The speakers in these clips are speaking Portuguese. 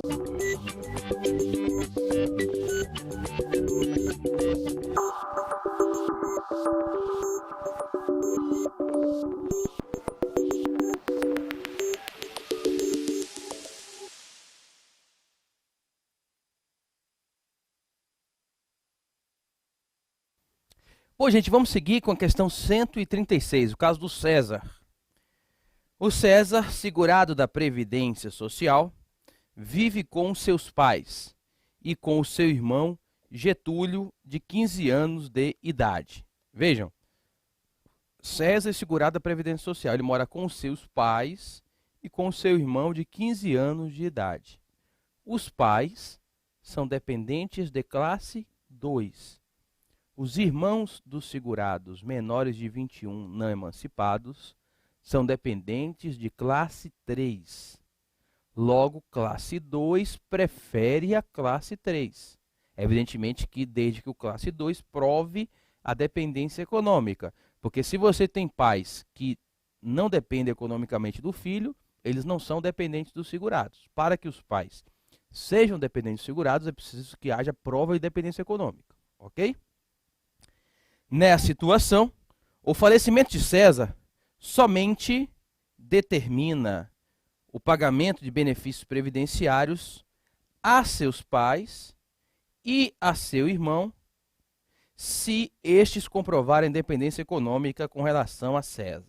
Bom, gente, vamos seguir com a questão 136, o caso do César. O César, segurado da Previdência Social, vive com seus pais e com o seu irmão Getúlio, de 15 anos de idade. Vejam, César é segurado da Previdência Social, ele mora com os seus pais e com o seu irmão de 15 anos de idade. Os pais são dependentes de classe 2. Os irmãos dos segurados menores de 21 não emancipados são dependentes de classe 3. Logo, classe 2 prefere a classe 3. Evidentemente que desde que o classe 2 prove a dependência econômica. Porque se você tem pais que não dependem economicamente do filho, eles não são dependentes dos segurados. Para que os pais sejam dependentes dos segurados, é preciso que haja prova de dependência econômica. Ok? Nessa situação, o falecimento de César somente determina o pagamento de benefícios previdenciários a seus pais e a seu irmão, se estes comprovarem dependência econômica com relação a César.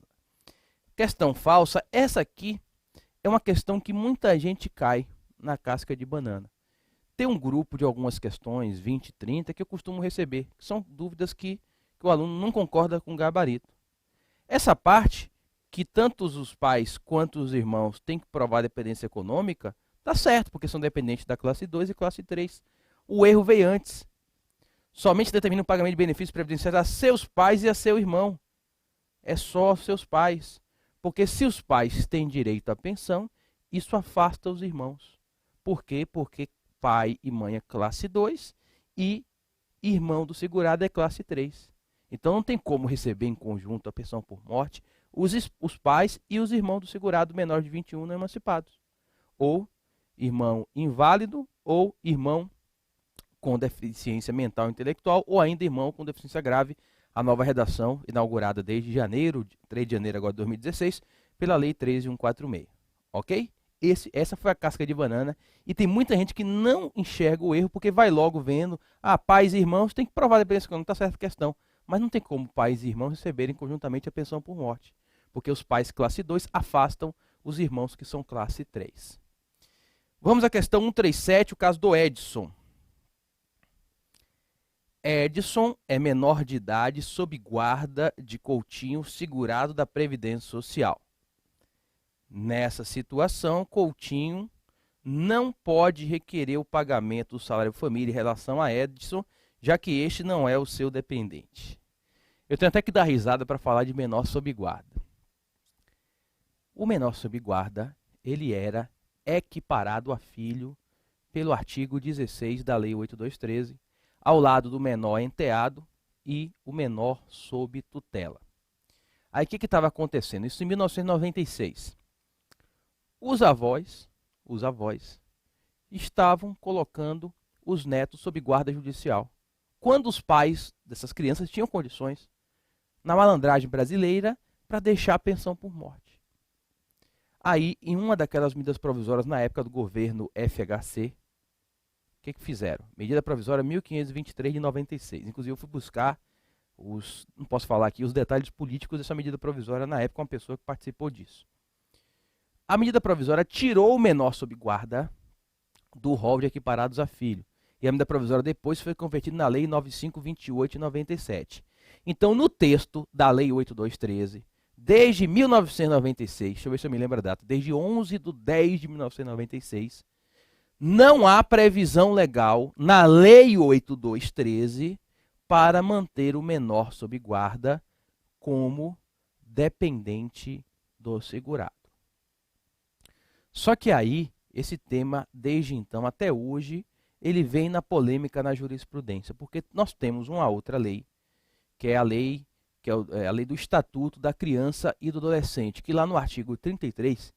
Questão falsa, essa aqui é uma questão que muita gente cai na casca de banana. Tem um grupo de algumas questões, 20, 30, que eu costumo receber, que são dúvidas que o aluno não concorda com o gabarito. Essa parte, que tanto os pais quanto os irmãos têm que provar dependência econômica, está certo, porque são dependentes da classe 2 e classe 3. O erro veio antes. Somente determina o pagamento de benefícios previdenciários a seus pais e a seu irmão. É só seus pais. Porque se os pais têm direito à pensão, isso afasta os irmãos. Por quê? Porque pai e mãe é classe 2 e irmão do segurado é classe 3. Então não tem como receber em conjunto a pensão por morte os pais e os irmãos do segurado menor de 21 não emancipados. Ou irmão inválido, ou irmão com deficiência mental e intelectual, ou ainda irmão com deficiência grave. A nova redação, inaugurada desde 3 de janeiro agora de 2016, pela Lei 13.146. Ok? Essa foi a casca de banana. E tem muita gente que não enxerga o erro, porque vai logo vendo, pais e irmãos tem que provar a dependência econômica, está certa a questão. Mas não tem como pais e irmãos receberem conjuntamente a pensão por morte, porque os pais classe 2 afastam os irmãos que são classe 3. Vamos à questão 137, o caso do Edson. Edson é menor de idade sob guarda de Coutinho, segurado da Previdência Social. Nessa situação, Coutinho não pode requerer o pagamento do salário família em relação a Edson, já que este não é o seu dependente. Eu tenho até que dar risada para falar de menor sob guarda. O menor sob guarda, ele era equiparado a filho pelo artigo 16 da Lei 8.213, ao lado do menor enteado e o menor sob tutela. Aí o que estava acontecendo? Isso em 1996. Os avós estavam colocando os netos sob guarda judicial, quando os pais dessas crianças tinham condições, na malandragem brasileira, para deixar a pensão por morte. Aí, em uma daquelas medidas provisórias na época do governo FHC, o que fizeram? Medida provisória 1523 de 96. Inclusive, eu fui buscar não posso falar aqui os detalhes políticos dessa medida provisória na época, uma pessoa que participou disso. A medida provisória tirou o menor sob guarda do rol de equiparados a filho. E a medida provisória depois foi convertida na Lei 9528 de 97. Então, no texto da Lei 8213, desde 1996, deixa eu ver se eu me lembro a data, desde 11 de 10 de 1996, não há previsão legal na Lei 8213 para manter o menor sob guarda como dependente do segurado. Só que aí, esse tema, desde então até hoje, ele vem na polêmica na jurisprudência, porque nós temos uma outra lei, que é a lei do Estatuto da Criança e do Adolescente, que lá no artigo 33,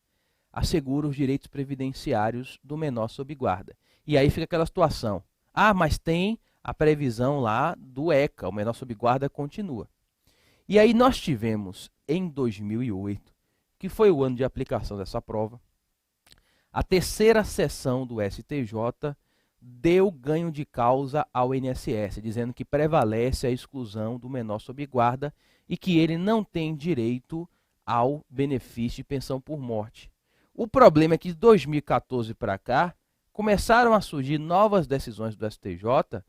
assegura os direitos previdenciários do menor sob guarda. E aí fica aquela situação. Ah, mas tem a previsão lá do ECA, o menor sob guarda continua. E aí nós tivemos, em 2008, que foi o ano de aplicação dessa prova, a terceira sessão do STJ deu ganho de causa ao INSS, dizendo que prevalece a exclusão do menor sob guarda e que ele não tem direito ao benefício de pensão por morte. O problema é que de 2014 para cá, começaram a surgir novas decisões do STJ,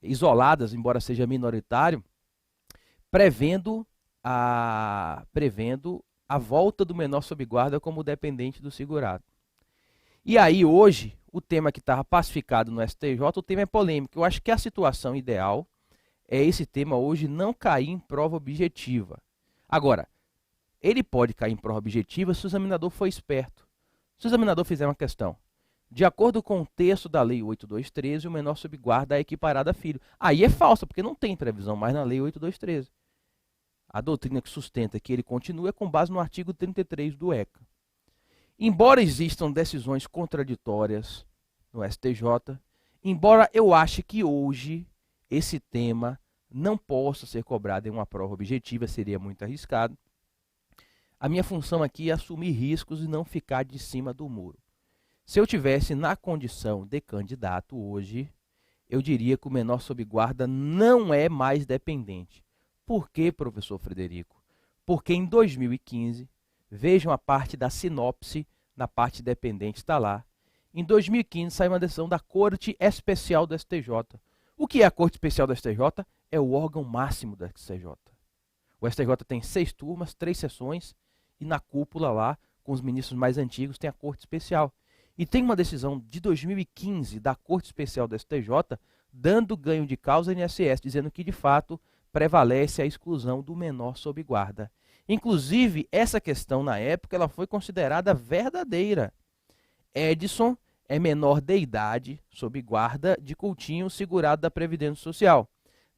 isoladas, embora seja minoritário, prevendo a volta do menor sob guarda como dependente do segurado. E aí, hoje, o tema que estava pacificado no STJ, o tema é polêmico. Eu acho que a situação ideal é esse tema hoje não cair em prova objetiva. Agora, ele pode cair em prova objetiva se o examinador for esperto. Se o examinador fizer uma questão, de acordo com o texto da Lei 8213, o menor sob guarda é equiparado a filho. Aí é falso, porque não tem previsão mais na Lei 8213. A doutrina que sustenta que ele continua é com base no artigo 33 do ECA. Embora existam decisões contraditórias no STJ, embora eu ache que hoje esse tema não possa ser cobrado em uma prova objetiva, seria muito arriscado, a minha função aqui é assumir riscos e não ficar de cima do muro. Se eu tivesse na condição de candidato hoje, eu diria que o menor sob guarda não é mais dependente. Por quê, professor Frederico? Porque em 2015, vejam a parte da sinopse, na parte dependente está lá. Em 2015 saiu uma decisão da Corte Especial do STJ. O que é a Corte Especial do STJ? É o órgão máximo do STJ. O STJ tem 6 turmas, 3 sessões, e na cúpula lá, com os ministros mais antigos, tem a Corte Especial. E tem uma decisão de 2015 da Corte Especial do STJ, dando ganho de causa ao INSS, dizendo que, de fato, prevalece a exclusão do menor sob guarda. Inclusive, essa questão, na época, ela foi considerada verdadeira. Edson é menor de idade, sob guarda de Coutinho, segurado da Previdência Social.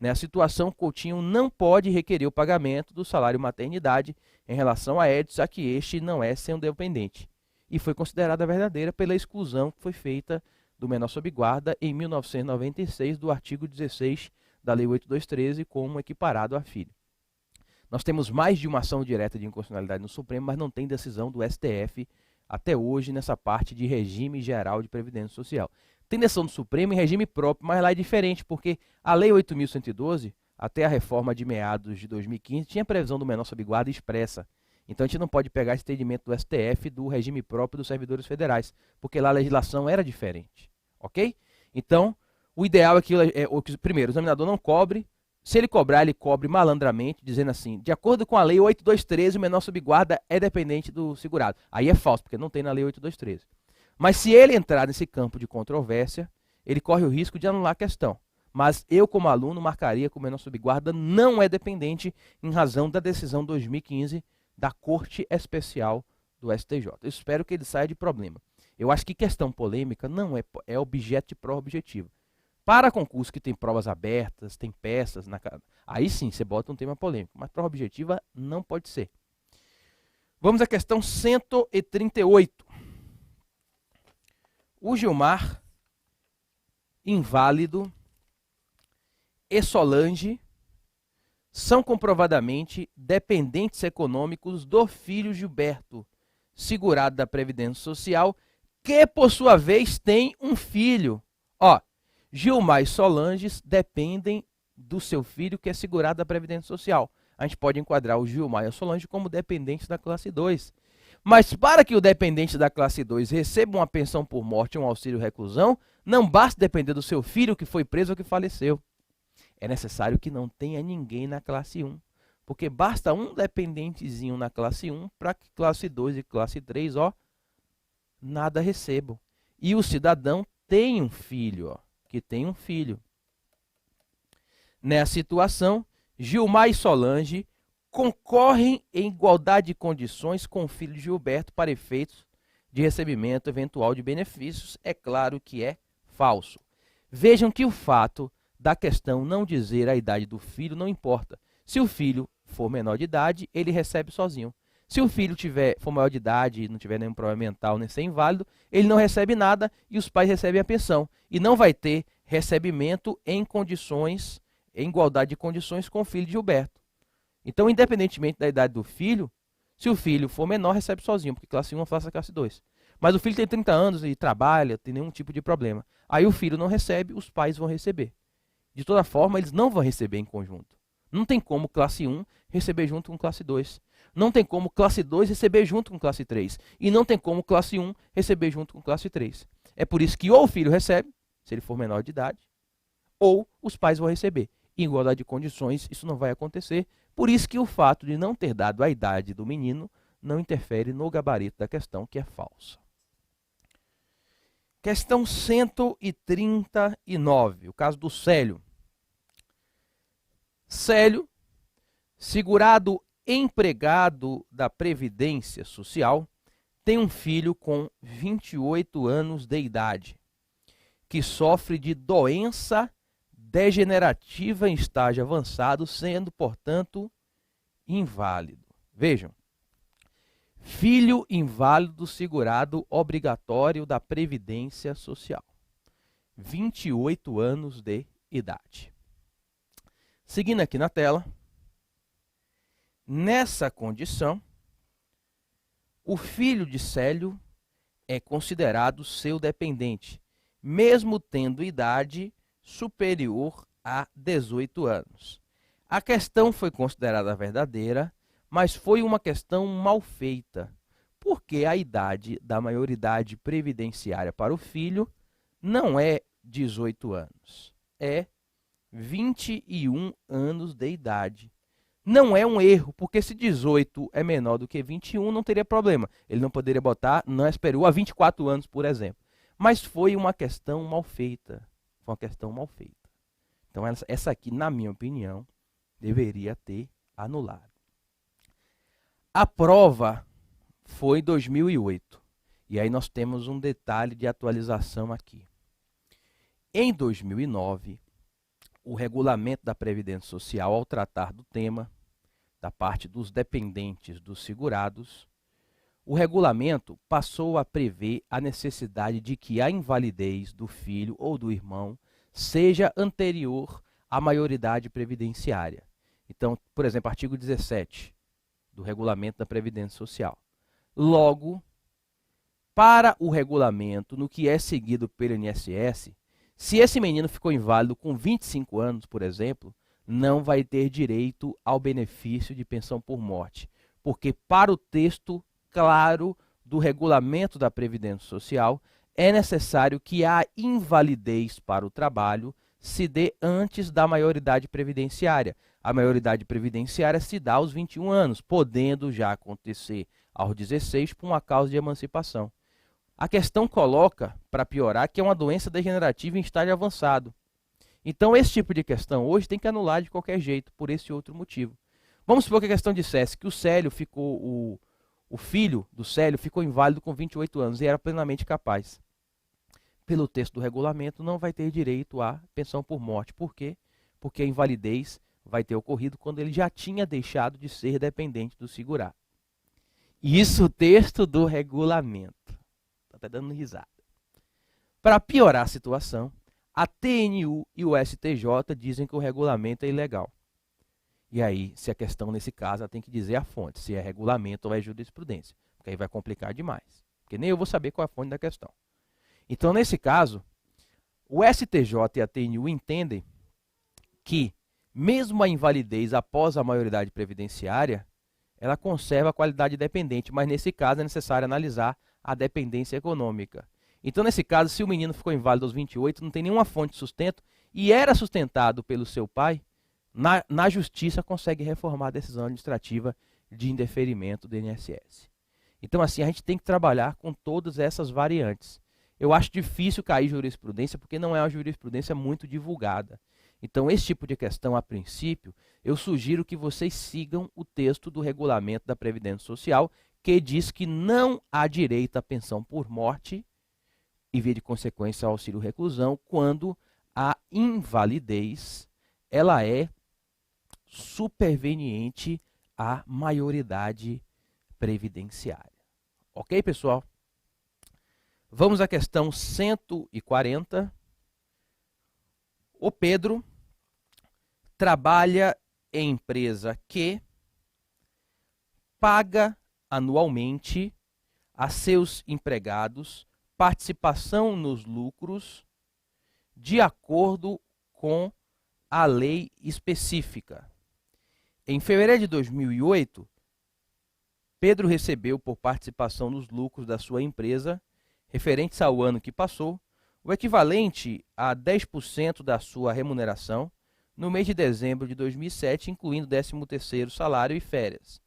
Nessa situação, Coutinho não pode requerer o pagamento do salário maternidade em relação a Edson, a que este não é seu dependente. E foi considerada verdadeira pela exclusão que foi feita do menor sob guarda em 1996 do artigo 16 da Lei 8213 como equiparado a filho. Nós temos mais de uma ação direta de inconstitucionalidade no Supremo, mas não tem decisão do STF até hoje nessa parte de regime geral de previdência social. Tem decisão do Supremo em regime próprio, mas lá é diferente, porque a Lei 8.112, até a reforma de meados de 2015, tinha previsão do menor sob guarda expressa. Então a gente não pode pegar esse entendimento do STF do regime próprio dos servidores federais, porque lá a legislação era diferente, ok? Então, o ideal é que, primeiro, o examinador não cobre. Se ele cobrar, ele cobre malandramente, dizendo assim, de acordo com a Lei 8213, o menor sob guarda é dependente do segurado. Aí é falso, porque não tem na Lei 8213. Mas se ele entrar nesse campo de controvérsia, ele corre o risco de anular a questão. Mas eu, como aluno, marcaria que o menor sob guarda não é dependente em razão da decisão 2015 da Corte Especial do STJ. Eu espero que ele saia de problema. Eu acho que questão polêmica não é objeto de prova objetiva. Para concurso que tem provas abertas, tem peças, aí sim você bota um tema polêmico, mas prova objetiva não pode ser. Vamos à questão 138. O Gilmar, inválido, e Solange são comprovadamente dependentes econômicos do filho Gilberto, segurado da Previdência Social, que por sua vez tem um filho. Ó, Gilmar e Solange dependem do seu filho que é segurado da Previdência Social. A gente pode enquadrar o Gilmar e a Solange como dependentes da classe 2. Mas para que o dependente da classe 2 receba uma pensão por morte ou um auxílio reclusão, não basta depender do seu filho que foi preso ou que faleceu. É necessário que não tenha ninguém na classe 1. Porque basta um dependentezinho na classe 1 para que classe 2 e classe 3, ó, nada recebam. E o cidadão tem um filho, ó, que tem um filho. Nessa situação, Gilmar e Solange concorrem em igualdade de condições com o filho de Gilberto para efeitos de recebimento eventual de benefícios. É claro que é falso. Vejam que o fato da questão não dizer a idade do filho não importa. Se o filho for menor de idade, ele recebe sozinho. Se o filho for maior de idade e não tiver nenhum problema mental, nem ser inválido, ele não recebe nada e os pais recebem a pensão. E não vai ter recebimento em condições, em igualdade de condições com o filho de Gilberto. Então, independentemente da idade do filho, se o filho for menor, recebe sozinho, porque classe 1 é classe 2. Mas o filho tem 30 anos e trabalha, tem nenhum tipo de problema. Aí o filho não recebe, os pais vão receber. De toda forma, eles não vão receber em conjunto. Não tem como classe 1 receber junto com classe 2. Não tem como classe 2 receber junto com classe 3. E não tem como classe 1 receber junto com classe 3. É por isso que ou o filho recebe, se ele for menor de idade, ou os pais vão receber. Em igualdade de condições, isso não vai acontecer. Por isso que o fato de não ter dado a idade do menino não interfere no gabarito da questão, que é falsa. Questão 139, o caso do Célio. Célio, segurado empregado da Previdência Social, tem um filho com 28 anos de idade, que sofre de doença degenerativa em estágio avançado, sendo, portanto, inválido. Vejam, filho inválido segurado obrigatório da Previdência Social, 28 anos de idade. Seguindo aqui na tela, nessa condição, o filho de Célio é considerado seu dependente, mesmo tendo idade superior a 18 anos. A questão foi considerada verdadeira, mas foi uma questão mal feita, porque a idade da maioridade previdenciária para o filho não é 18 anos, é 21 anos de idade. Não é um erro, porque se 18 é menor do que 21, não teria problema. Ele não poderia botar não SPRU a 24 anos, por exemplo. Mas foi uma questão mal feita. Foi uma questão mal feita. Então, essa aqui, na minha opinião, deveria ter anulado. A prova foi em 2008. E aí nós temos um detalhe de atualização aqui. Em 2009, o regulamento da Previdência Social, ao tratar do tema, da parte dos dependentes dos segurados, o regulamento passou a prever a necessidade de que a invalidez do filho ou do irmão seja anterior à maioridade previdenciária. Então, por exemplo, artigo 17 do regulamento da Previdência Social. Logo, para o regulamento, no que é seguido pelo INSS, se esse menino ficou inválido com 25 anos, por exemplo, não vai ter direito ao benefício de pensão por morte, porque para o texto claro do regulamento da Previdência Social, é necessário que a invalidez para o trabalho se dê antes da maioridade previdenciária. A maioridade previdenciária se dá aos 21 anos, podendo já acontecer aos 16 por uma causa de emancipação. A questão coloca, para piorar, que é uma doença degenerativa em estágio avançado. Então, esse tipo de questão hoje tem que anular de qualquer jeito, por esse outro motivo. Vamos supor que a questão dissesse que o Célio ficou, o filho do Célio ficou inválido com 28 anos e era plenamente capaz. Pelo texto do regulamento, não vai ter direito à pensão por morte. Por quê? Porque a invalidez vai ter ocorrido quando ele já tinha deixado de ser dependente do segurado. Isso o texto do regulamento. Está até dando risada. Para piorar a situação, a TNU e o STJ dizem que o regulamento é ilegal. E aí, se a questão nesse caso, ela tem que dizer a fonte, se é regulamento ou é jurisprudência. Porque aí vai complicar demais. Porque nem eu vou saber qual é a fonte da questão. Então, nesse caso, o STJ e a TNU entendem que, mesmo a invalidez após a maioridade previdenciária, ela conserva a qualidade dependente, mas nesse caso é necessário analisar a dependência econômica. Então, nesse caso, se o menino ficou inválido aos 28, não tem nenhuma fonte de sustento e era sustentado pelo seu pai, na justiça consegue reformar a decisão administrativa de indeferimento do INSS. Então, assim, a gente tem que trabalhar com todas essas variantes. Eu acho difícil cair jurisprudência porque não é uma jurisprudência muito divulgada. Então, esse tipo de questão, a princípio, eu sugiro que vocês sigam o texto do regulamento da Previdência Social, que diz que não há direito à pensão por morte e, via de consequência, ao auxílio reclusão, quando a invalidez ela é superveniente à maioridade previdenciária. Ok, pessoal? Vamos à questão 140. O Pedro trabalha em empresa que paga anualmente a seus empregados participação nos lucros de acordo com a lei específica. Em fevereiro de 2008, Pedro recebeu por participação nos lucros da sua empresa, referentes ao ano que passou, o equivalente a 10% da sua remuneração no mês de dezembro de 2007, incluindo 13º salário e férias.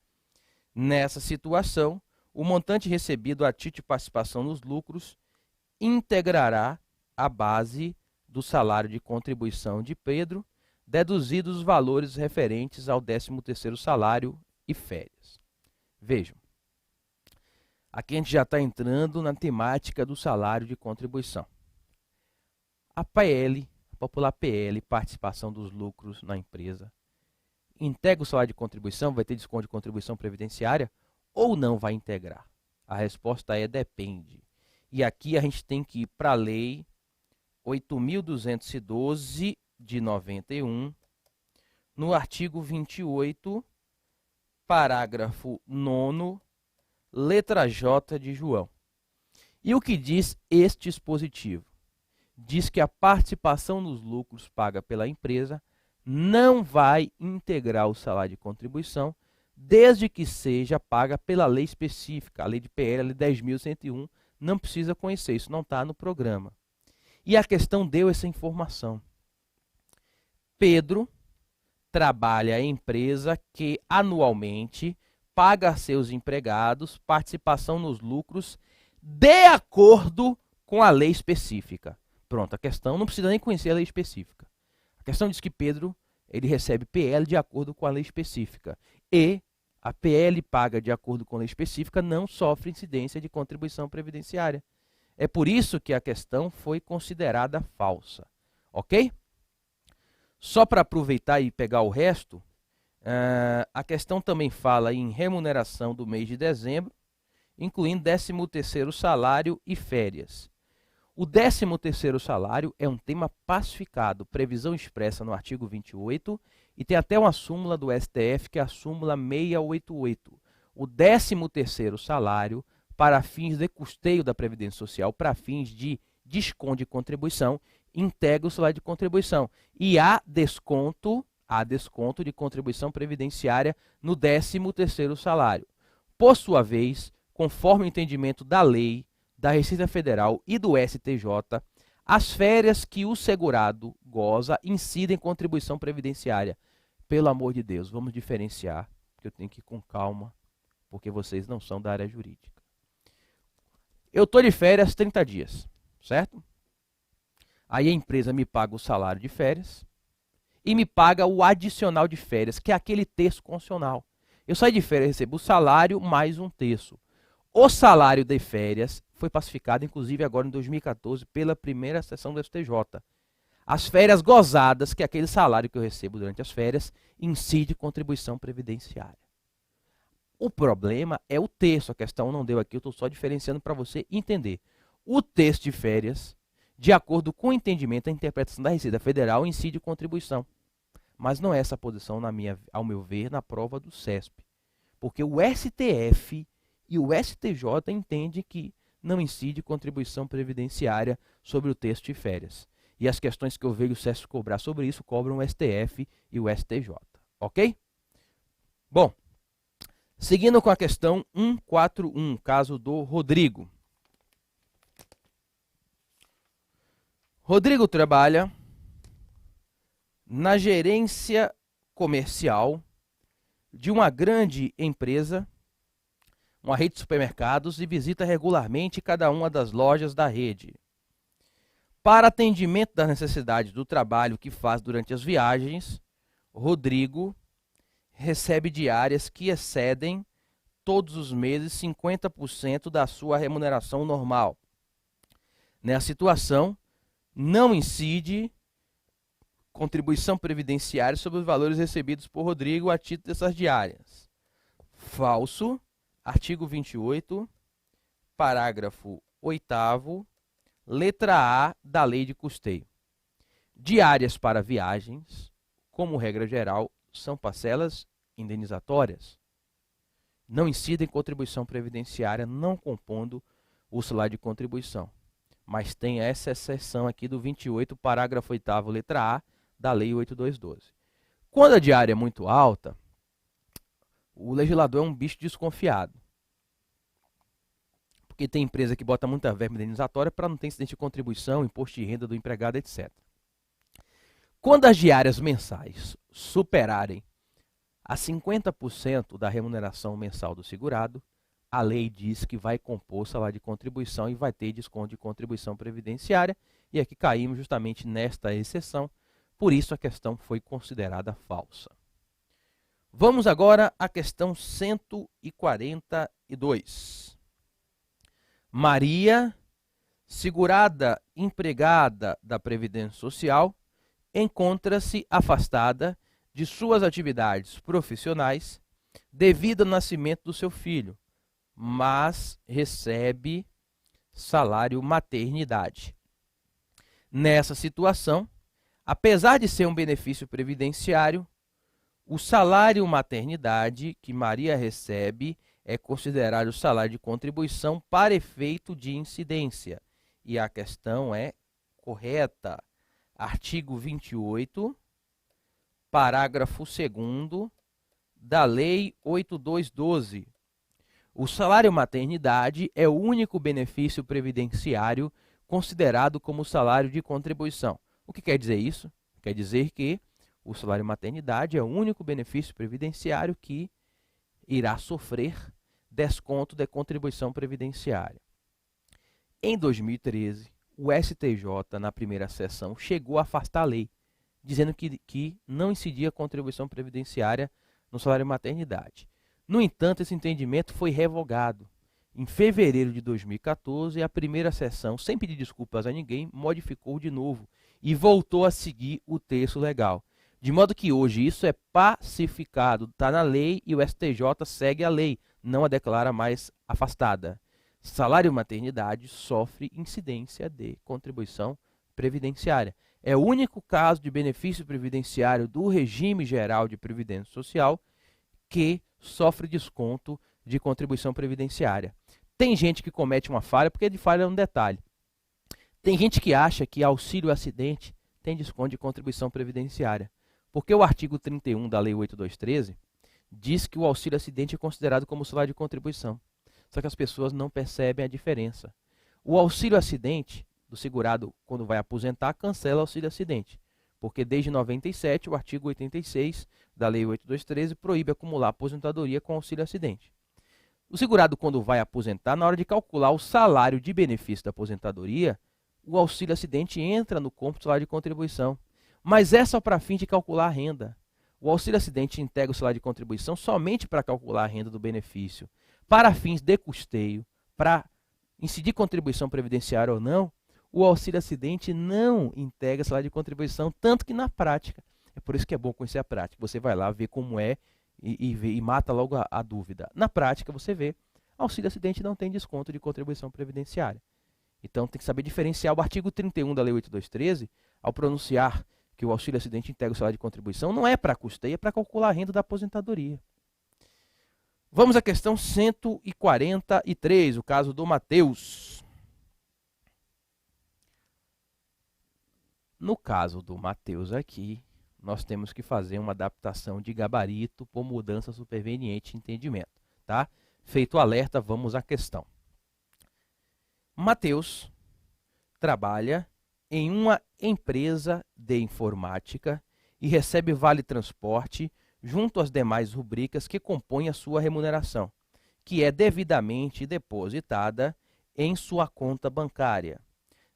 Nessa situação, o montante recebido a título de participação nos lucros integrará a base do salário de contribuição de Pedro, deduzidos os valores referentes ao 13º salário e férias. Vejam, aqui a gente já está entrando na temática do salário de contribuição. A PL, a popular PL, participação dos lucros na empresa, integra o salário de contribuição, vai ter desconto de contribuição previdenciária ou não vai integrar? A resposta é depende. E aqui a gente tem que ir para a lei 8.212 de 91, no artigo 28, parágrafo 9º, letra J de João. E o que diz este dispositivo? Diz que a participação nos lucros paga pela empresa não vai integrar o salário de contribuição, desde que seja paga pela lei específica, a lei de PL, a lei 10.101, não precisa conhecer, isso não está no programa. E a questão deu essa informação. Pedro trabalha em empresa que anualmente paga a seus empregados participação nos lucros de acordo com a lei específica. Pronto, a questão não precisa nem conhecer a lei específica. A questão diz que Pedro ele recebe PL de acordo com a lei específica. E a PL paga de acordo com a lei específica não sofre incidência de contribuição previdenciária. É por isso que a questão foi considerada falsa. Ok? Só para aproveitar e pegar o resto, a questão também fala em remuneração do mês de dezembro, incluindo 13º salário e férias. O 13º salário é um tema pacificado, previsão expressa no artigo 28, e tem até uma súmula do STF, que é a súmula 688. O 13º salário, para fins de custeio da Previdência Social, para fins de desconto de contribuição, integra o salário de contribuição. E há desconto de contribuição previdenciária no 13º salário. Por sua vez, conforme o entendimento da lei, da Receita Federal e do STJ, as férias que o segurado goza incidem em contribuição previdenciária. Pelo amor de Deus, vamos diferenciar, porque eu tenho que ir com calma, porque vocês não são da área jurídica. Eu estou de férias 30 dias, certo? Aí a empresa me paga o salário de férias e me paga o adicional de férias, que é aquele terço constitucional. Eu saí de férias e recebo o salário mais um terço. O salário de férias foi pacificado, inclusive, agora em 2014, pela primeira sessão do STJ. As férias gozadas, que é aquele salário que eu recebo durante as férias, incide contribuição previdenciária. O problema é o terço, a questão não deu aqui, eu estou só diferenciando para você entender. O terço de férias, de acordo com o entendimento da interpretação da Receita Federal, incide contribuição. Mas não é essa a posição, ao meu ver, na prova do CESP. Porque o STF e o STJ entendem que não incide contribuição previdenciária sobre o terço de férias. E as questões que eu vejo o CESP cobrar sobre isso, cobram o STF e o STJ. Ok? Bom, seguindo com a questão 141, caso do Rodrigo. Rodrigo trabalha na gerência comercial de uma grande empresa, uma rede de supermercados, e visita regularmente cada uma das lojas da rede. Para atendimento das necessidades do trabalho que faz durante as viagens, Rodrigo recebe diárias que excedem todos os meses 50% da sua remuneração normal. Nessa situação, não incide contribuição previdenciária sobre os valores recebidos por Rodrigo a título dessas diárias. Falso, Artigo 28, parágrafo 8º, letra A da Lei de Custeio. Diárias para viagens, como regra geral, são parcelas indenizatórias. Não incidem contribuição previdenciária, não compondo o salário de contribuição. Mas tem essa exceção aqui do 28, parágrafo 8º, letra A da Lei 8212. Quando a diária é muito alta, o legislador é um bicho desconfiado. Porque tem empresa que bota muita verba indenizatória para não ter incidente de contribuição, imposto de renda do empregado, etc. Quando as diárias mensais superarem a 50% da remuneração mensal do segurado, a lei diz que vai compor o salário de contribuição e vai ter desconto de contribuição previdenciária. E aqui caímos justamente nesta exceção, por isso a questão foi considerada falsa. Vamos agora à questão 142. Maria, segurada empregada da Previdência Social, encontra-se afastada de suas atividades profissionais devido ao nascimento do seu filho, mas recebe salário maternidade. Nessa situação, apesar de ser um benefício previdenciário, o salário maternidade que Maria recebe é considerado salário de contribuição para efeito de incidência. E a questão é correta. Artigo 28, parágrafo 2º da Lei 8212. O salário maternidade é o único benefício previdenciário considerado como salário de contribuição. O que quer dizer isso? Quer dizer que o salário maternidade é o único benefício previdenciário que irá sofrer desconto de contribuição previdenciária. Em 2013, o STJ, na primeira sessão, chegou a afastar a lei, dizendo que não incidia contribuição previdenciária no salário maternidade. No entanto, esse entendimento foi revogado. Em fevereiro de 2014, a primeira sessão, sem pedir desculpas a ninguém, modificou de novo e voltou a seguir o texto legal. De modo que hoje isso é pacificado, está na lei e o STJ segue a lei, não a declara mais afastada. Salário maternidade sofre incidência de contribuição previdenciária. É o único caso de benefício previdenciário do regime geral de previdência social que sofre desconto de contribuição previdenciária. Tem gente que comete uma falha, porque de falha é um detalhe. Tem gente que acha que auxílio acidente tem desconto de contribuição previdenciária. Porque o artigo 31 da Lei 8213 diz que o auxílio acidente é considerado como salário de contribuição. Só que as pessoas não percebem a diferença. O auxílio acidente do segurado, quando vai aposentar, cancela o auxílio acidente. Porque desde 97, o artigo 86 da Lei 8213 proíbe acumular aposentadoria com auxílio acidente. O segurado, quando vai aposentar, na hora de calcular o salário de benefício da aposentadoria, o auxílio acidente entra no cômputo do salário de contribuição. Mas é só para fim de calcular a renda. O auxílio acidente integra o salário de contribuição somente para calcular a renda do benefício. Para fins de custeio, para incidir contribuição previdenciária ou não, o auxílio acidente não integra salário de contribuição, tanto que na prática, é por isso que é bom conhecer a prática, você vai lá ver como é e mata logo a dúvida. Na prática, você vê, auxílio acidente não tem desconto de contribuição previdenciária. Então, tem que saber diferenciar o artigo 31 da Lei 8213, ao pronunciar que o auxílio acidente integra o salário de contribuição, não é para custeio, é para calcular a renda da aposentadoria. Vamos à questão 143, o caso do Mateus. No caso do Mateus aqui, nós temos que fazer uma adaptação de gabarito por mudança superveniente de entendimento. Tá? Feito o alerta, vamos à questão. Mateus trabalha em uma empresa de informática e recebe vale transporte junto às demais rubricas que compõem a sua remuneração, que é devidamente depositada em sua conta bancária.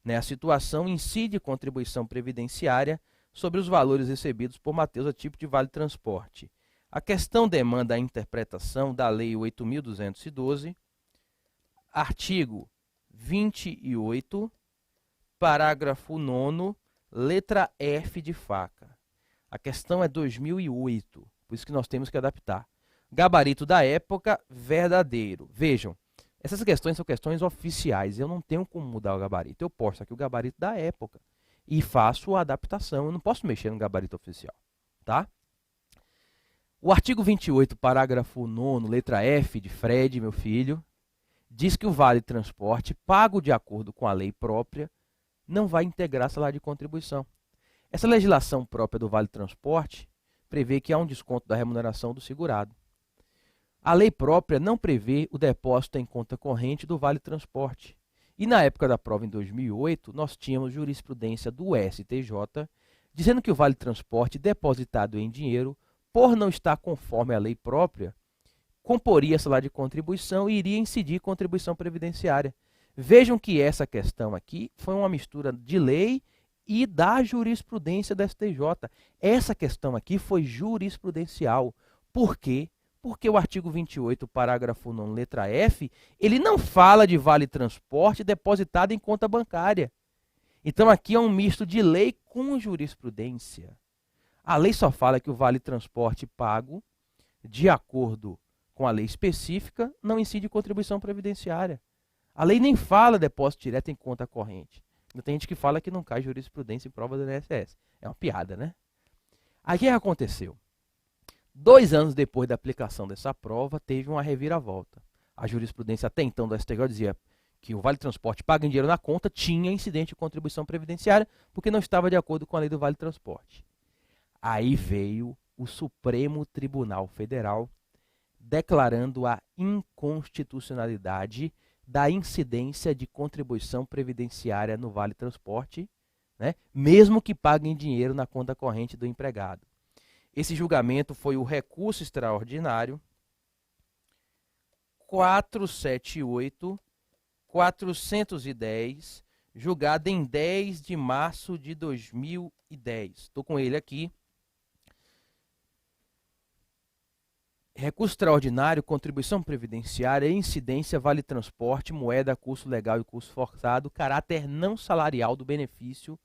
Nessa situação, incide contribuição previdenciária sobre os valores recebidos por Mateus a tipo de vale transporte. A questão demanda a interpretação da Lei 8.212, artigo 28, parágrafo 9º, letra F de faca. A questão é 2008, por isso que nós temos que adaptar. Gabarito da época, verdadeiro. Vejam, essas questões são questões oficiais. Eu não tenho como mudar o gabarito. Eu posto aqui o gabarito da época e faço a adaptação. Eu não posso mexer no gabarito oficial, tá? O artigo 28, parágrafo 9º, letra F de Fred, meu filho, diz que o vale transporte, pago de acordo com a lei própria, não vai integrar salário de contribuição. Essa legislação própria do vale transporte prevê que há um desconto da remuneração do segurado. A lei própria não prevê o depósito em conta corrente do vale transporte. E na época da prova, em 2008, nós tínhamos jurisprudência do STJ dizendo que o vale transporte depositado em dinheiro, por não estar conforme a lei própria, comporia salário de contribuição e iria incidir contribuição previdenciária. Vejam que essa questão aqui foi uma mistura de lei e da jurisprudência da STJ. Essa questão aqui foi jurisprudencial. Por quê? Porque o artigo 28, parágrafo 9, letra F, ele não fala de vale transporte depositado em conta bancária. Então aqui é um misto de lei com jurisprudência. A lei só fala que o vale transporte pago, de acordo com a lei específica, não incide contribuição previdenciária. A lei nem fala depósito direto em conta corrente. Tem gente que fala que não cai jurisprudência em prova do INSS. É uma piada, né? Aí o que aconteceu? 2 anos depois da aplicação dessa prova, teve uma reviravolta. A jurisprudência até então do STJ dizia que o vale transporte pago em dinheiro na conta tinha incidente de contribuição previdenciária porque não estava de acordo com a lei do vale transporte. Aí veio o Supremo Tribunal Federal declarando a inconstitucionalidade da incidência de contribuição previdenciária no vale transporte, né, mesmo que pague em dinheiro na conta corrente do empregado. Esse julgamento foi o recurso extraordinário 478-410, julgado em 10 de março de 2010. Estou com ele aqui. Recurso extraordinário, contribuição previdenciária, incidência, vale transporte, moeda, curso legal e curso forçado, caráter não salarial do benefício.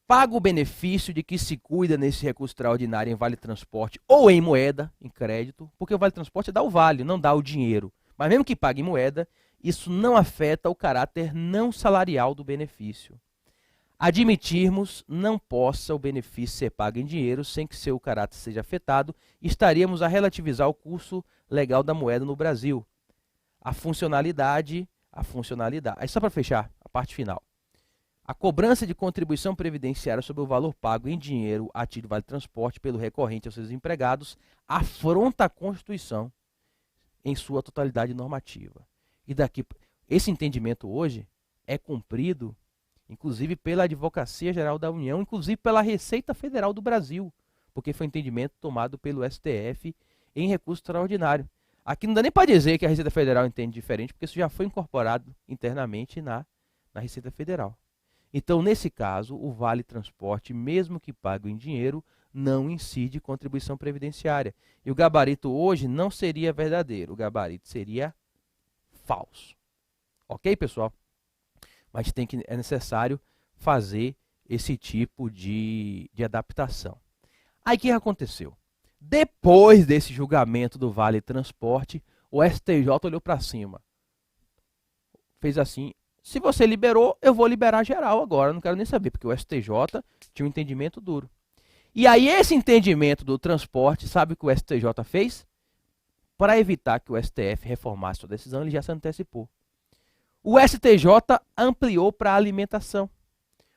Paga o benefício de que se cuida nesse recurso extraordinário em vale transporte ou em moeda, em crédito, porque o vale transporte dá o vale, não dá o dinheiro. Mas mesmo que pague em moeda, isso não afeta o caráter não salarial do benefício. Admitirmos não possa o benefício ser pago em dinheiro sem que seu caráter seja afetado, estaríamos a relativizar o curso legal da moeda no Brasil. A funcionalidade. Aí só para fechar a parte final. A cobrança de contribuição previdenciária sobre o valor pago em dinheiro a título vale transporte pelo recorrente aos seus empregados afronta a Constituição em sua totalidade normativa. E daqui, esse entendimento hoje é cumprido inclusive pela Advocacia Geral da União, inclusive pela Receita Federal do Brasil, porque foi um entendimento tomado pelo STF em recurso extraordinário. Aqui não dá nem para dizer que a Receita Federal entende diferente, porque isso já foi incorporado internamente na Receita Federal. Então, nesse caso, o vale transporte, mesmo que pago em dinheiro, não incide contribuição previdenciária. E o gabarito hoje não seria verdadeiro, o gabarito seria falso. Ok, pessoal? Mas é necessário fazer esse tipo de adaptação. Aí o que aconteceu? Depois desse julgamento do vale transporte, o STJ olhou para cima. Fez assim, se você liberou, eu vou liberar geral agora, não quero nem saber, porque o STJ tinha um entendimento duro. E aí esse entendimento do transporte, sabe o que o STJ fez? Para evitar que o STF reformasse sua decisão, ele já se antecipou. O STJ ampliou para a alimentação.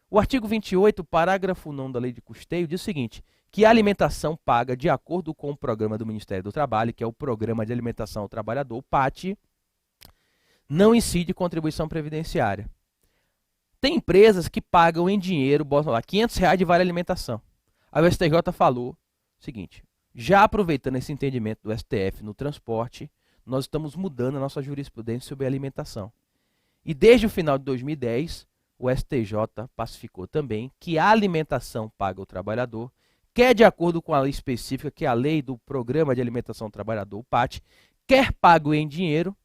O artigo 28, parágrafo 9 da Lei de Custeio, diz o seguinte, que a alimentação paga de acordo com o programa do Ministério do Trabalho, que é o Programa de Alimentação ao Trabalhador, o PAT, não incide contribuição previdenciária. Tem empresas que pagam em dinheiro, botam lá, R$500 de vale alimentação. Aí o STJ falou o seguinte, já aproveitando esse entendimento do STF no transporte, nós estamos mudando a nossa jurisprudência sobre alimentação. E desde o final de 2010, o STJ pacificou também que a alimentação paga ao trabalhador, quer de acordo com a lei específica, que é a lei do Programa de Alimentação ao Trabalhador, o PAT, quer pago em dinheiro,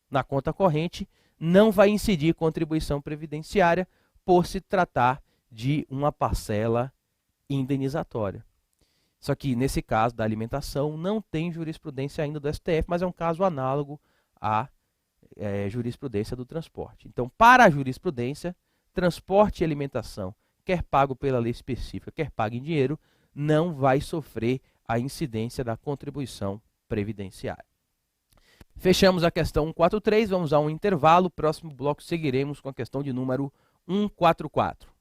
na conta corrente, não vai incidir contribuição previdenciária por se tratar de uma parcela indenizatória. Só que nesse caso da alimentação não tem jurisprudência ainda do STF, mas é um caso análogo à jurisprudência do transporte. Então, para a jurisprudência, transporte e alimentação, quer pago pela lei específica, quer pago em dinheiro, não vai sofrer a incidência da contribuição previdenciária. Fechamos a questão 143, vamos a um intervalo. Próximo bloco seguiremos com a questão de número 144.